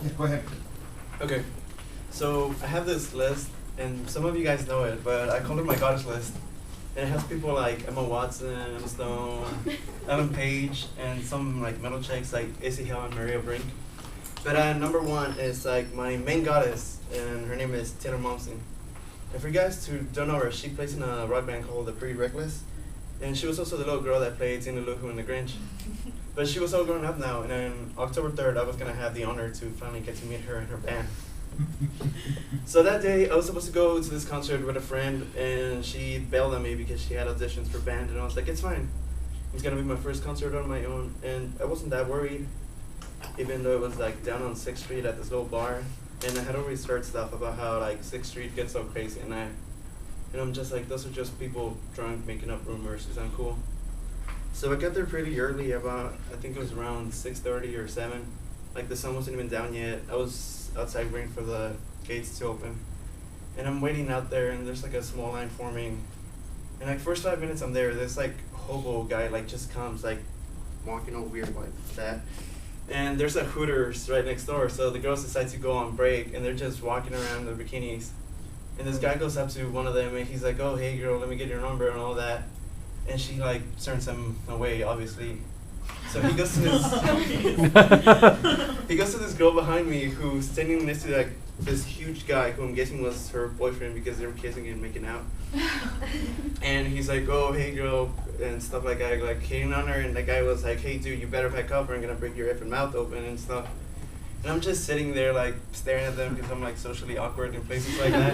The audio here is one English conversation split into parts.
Yeah, go ahead. Okay, so I have this list, and some of you guys know it, but I call it my goddess list. And it has people like Emma Watson, Emma Stone, Ellen Page, and some like metal chicks like Issy Hill and Maria Brink. But number one is like my main goddess, and her name is Taylor Momsen. And for you guys who don't know her, she plays in a rock band called The Pretty Reckless. And she was also the little girl that played Tina Luhu in The Grinch. But she was all grown up now, and on October 3rd, I was going to have the honor to finally get to meet her and her band. So that day, I was supposed to go to this concert with a friend, and she bailed on me because she had auditions for band, and I was like, it's fine. It's going to be my first concert on my own, and I wasn't that worried, even though it was like down on 6th Street at this little bar, and I had already heard stuff about how like 6th Street gets so crazy at night. And I'm just like, those are just people drunk making up rumors, is that cool? So I got there pretty early, about, I think it was around 6:30 or 7. Like the sun wasn't even down yet. I was outside waiting for the gates to open. And I'm waiting out there, and there's like a small line forming. And like first 5 minutes I'm there, this like hobo guy like just comes like walking all weird like that. And there's a Hooters right next door, so the girls decide to go on break, and they're just walking around in their bikinis. And this guy goes up to one of them, and he's like, oh, hey girl, let me get your number and all that. And she like turns him away, obviously. So he goes to this girl behind me who's standing next to like this huge guy who I'm guessing was her boyfriend because they were kissing and making out. And he's like, oh, hey girl, and stuff like that, like hitting on her. And the guy was like, hey dude, you better back up or I'm gonna break your effing mouth open and stuff. And I'm just sitting there like staring at them because I'm like socially awkward in places like that.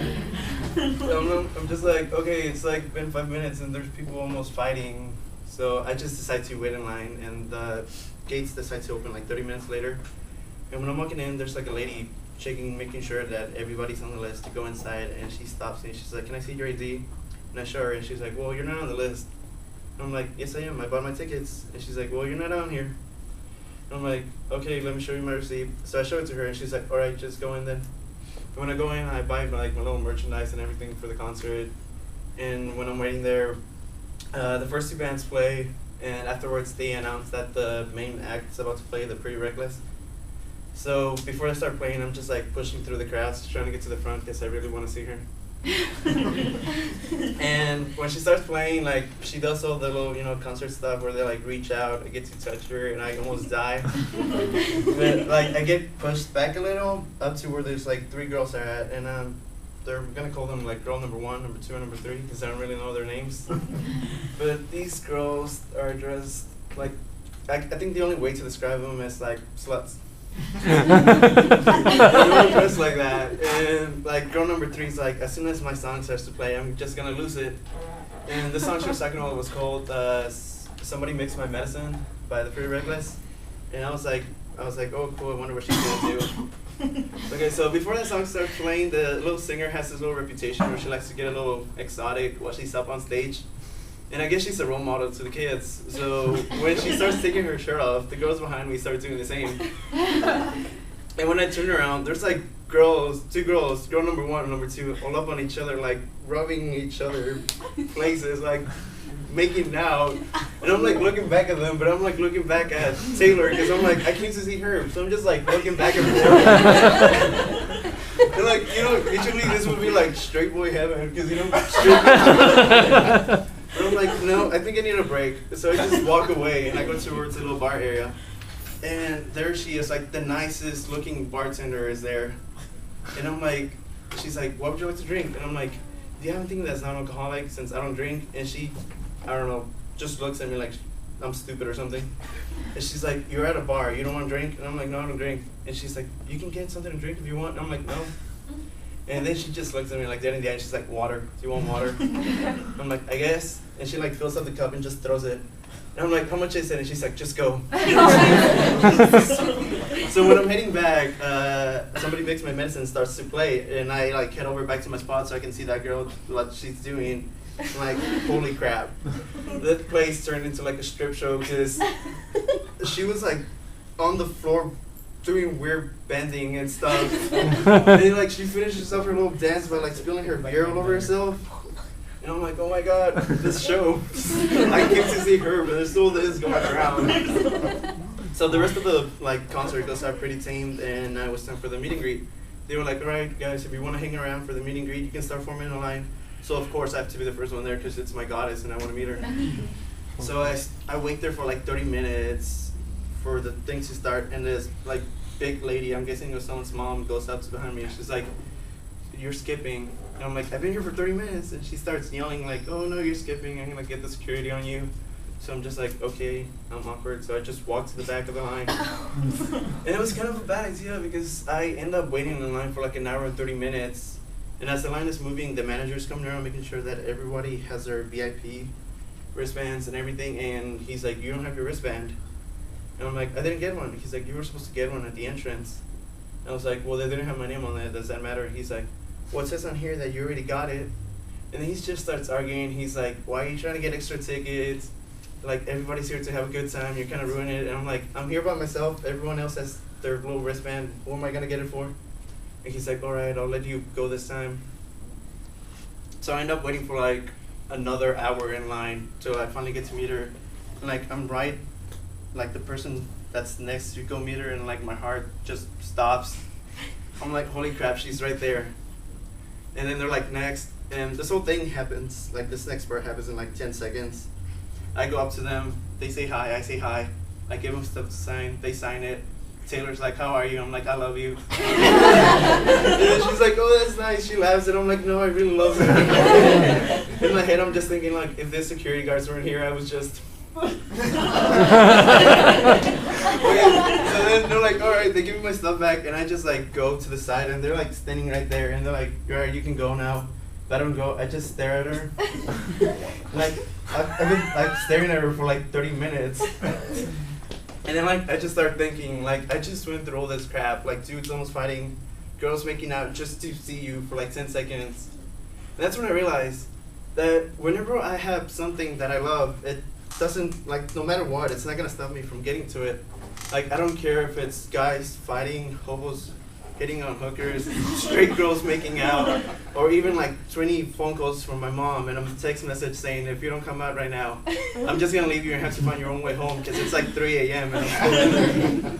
I'm just like, okay, it's like been 5 minutes and there's people almost fighting. So I just decide to wait in line, and the gates decide to open like 30 minutes later. And when I'm walking in, there's like a lady making sure that everybody's on the list to go inside, and she stops me. She's like, can I see your ID? And I show her, and she's like, well, you're not on the list. And I'm like, yes I am, I bought my tickets. And she's like, well, you're not on here. And I'm like, okay, let me show you my receipt. So I show it to her, and she's like, all right, just go in then. And when I go in, I buy like my little merchandise and everything for the concert. And when I'm waiting there, the first two bands play, and afterwards they announce that the main act is about to play, The Pretty Reckless. So before they start playing, I'm just like pushing through the crowds, trying to get to the front because I really want to see her. And when she starts playing, like she does all the little, concert stuff where they like reach out, I get to touch her, and I almost die. But like I get pushed back a little up to where there's like 3 girls are at, and they're gonna call them like girl number 1, number 2, and number 3 because I don't really know their names. But these girls are dressed like, I think the only way to describe them is like sluts. They're all dressed like that, and like girl number 3 is like, as soon as my song starts to play, I'm just gonna lose it. And the song she was talking about was called "Somebody Mix My Medicine" by The Pretty Reckless, and I was like, oh cool, I wonder what she's gonna do. Okay, so before that song starts playing, the little singer has this little reputation where she likes to get a little exotic while she's up on stage. And I guess she's a role model to the kids. So when she starts taking her shirt off, the girls behind me start doing the same. And when I turn around, there's like 2 girls, girl number 1 and number 2, all up on each other, like rubbing each other places, like making out. And I'm like looking back at them, but I'm like looking back at Taylor because I'm like, I came to see her. So I'm just like looking back at her. And like, usually this would be like straight boy heaven because, straight. But I'm like, no, I think I need a break. So I just walk away and I go towards the little bar area. And there she is, like the nicest looking bartender is there. And I'm like, she's like, what would you like to drink? And I'm like, do you have anything that's non-alcoholic since I don't drink? And she, I don't know, just looks at me like I'm stupid or something. And she's like, you're at a bar, you don't want to drink? And I'm like, no, I don't drink. And she's like, you can get something to drink if you want. And I'm like, no. And then she just looks at me like dead in the eye, and she's like, water, do you want water? I'm like, I guess. And she like fills up the cup and just throws it. And I'm like, how much is it? And she's like, just go. So when I'm heading back, Somebody Mix My Medicine starts to play, and I like head over back to my spot so I can see that girl, what she's doing. I'm like, holy crap. That place turned into like a strip show because she was like on the floor doing weird bending and stuff. And like she finishes up her little dance by like spilling her beer all over herself. And I'm like, oh my god, this show. I came to see her, but there's still this going around. So the rest of the like concert goes out pretty tamed, and it was time for the meet and greet. They were like, all right, guys, if you want to hang around for the meet and greet, you can start forming a line. So of course I have to be the first one there because it's my goddess and I want to meet her. So I wait there for like 30 minutes for the thing to start, and this like big lady, I'm guessing it was someone's mom, goes up to behind me and she's like, you're skipping. And I'm like, I've been here for 30 minutes. And she starts yelling like, oh no, you're skipping. I'm gonna get the security on you. So I'm just like, okay, I'm awkward. So I just walked to the back of the line. And it was kind of a bad idea because I end up waiting in line for like an hour and 30 minutes. And as the line is moving, the manager's coming around making sure that everybody has their VIP wristbands and everything. And he's like, you don't have your wristband. And I'm like, I didn't get one. He's like, you were supposed to get one at the entrance. And I was like, well, they didn't have my name on it. Does that matter? He's like, well, it says on here that you already got it. And then he just starts arguing. He's like, why are you trying to get extra tickets? Like, everybody's here to have a good time. You're kind of ruining it. And I'm like, I'm here by myself. Everyone else has their little wristband. Who am I going to get it for? And he's like, all right, I'll let you go this time. So I end up waiting for like another hour in line till I finally get to meet her. And like, I'm right, like the person that's next to go meet her, and like my heart just stops. I'm like, holy crap, she's right there. And then they're like, next. And this whole thing happens, like this next part happens in like 10 seconds. I go up to them, they say hi, I say hi. I give them stuff to sign, they sign it. Taylor's like, how are you? I'm like, I love you. And she's like, oh, that's nice. She laughs, and I'm like, no, I really love her. In my head, I'm just thinking, like, if the security guards weren't here, I was just... Okay, so then they're like, all right, they give me my stuff back, and I just like go to the side, and they're like standing right there, and they're like, all right, you can go now. Let them go. I just stare at her. Like, I've been like staring at her for like 30 minutes. And then like I just start thinking, like, I just went through all this crap, like dudes almost fighting, girls making out just to see you for like 10 seconds. And that's when I realized that whenever I have something that I love, it doesn't, like, no matter what, it's not gonna stop me from getting to it. Like, I don't care if it's guys fighting, hobos hitting on hookers, straight girls making out, or even like 20 phone calls from my mom and a text message saying, if you don't come out right now, I'm just gonna leave you and have to find your own way home because it's like 3 a.m. and I'm still in there.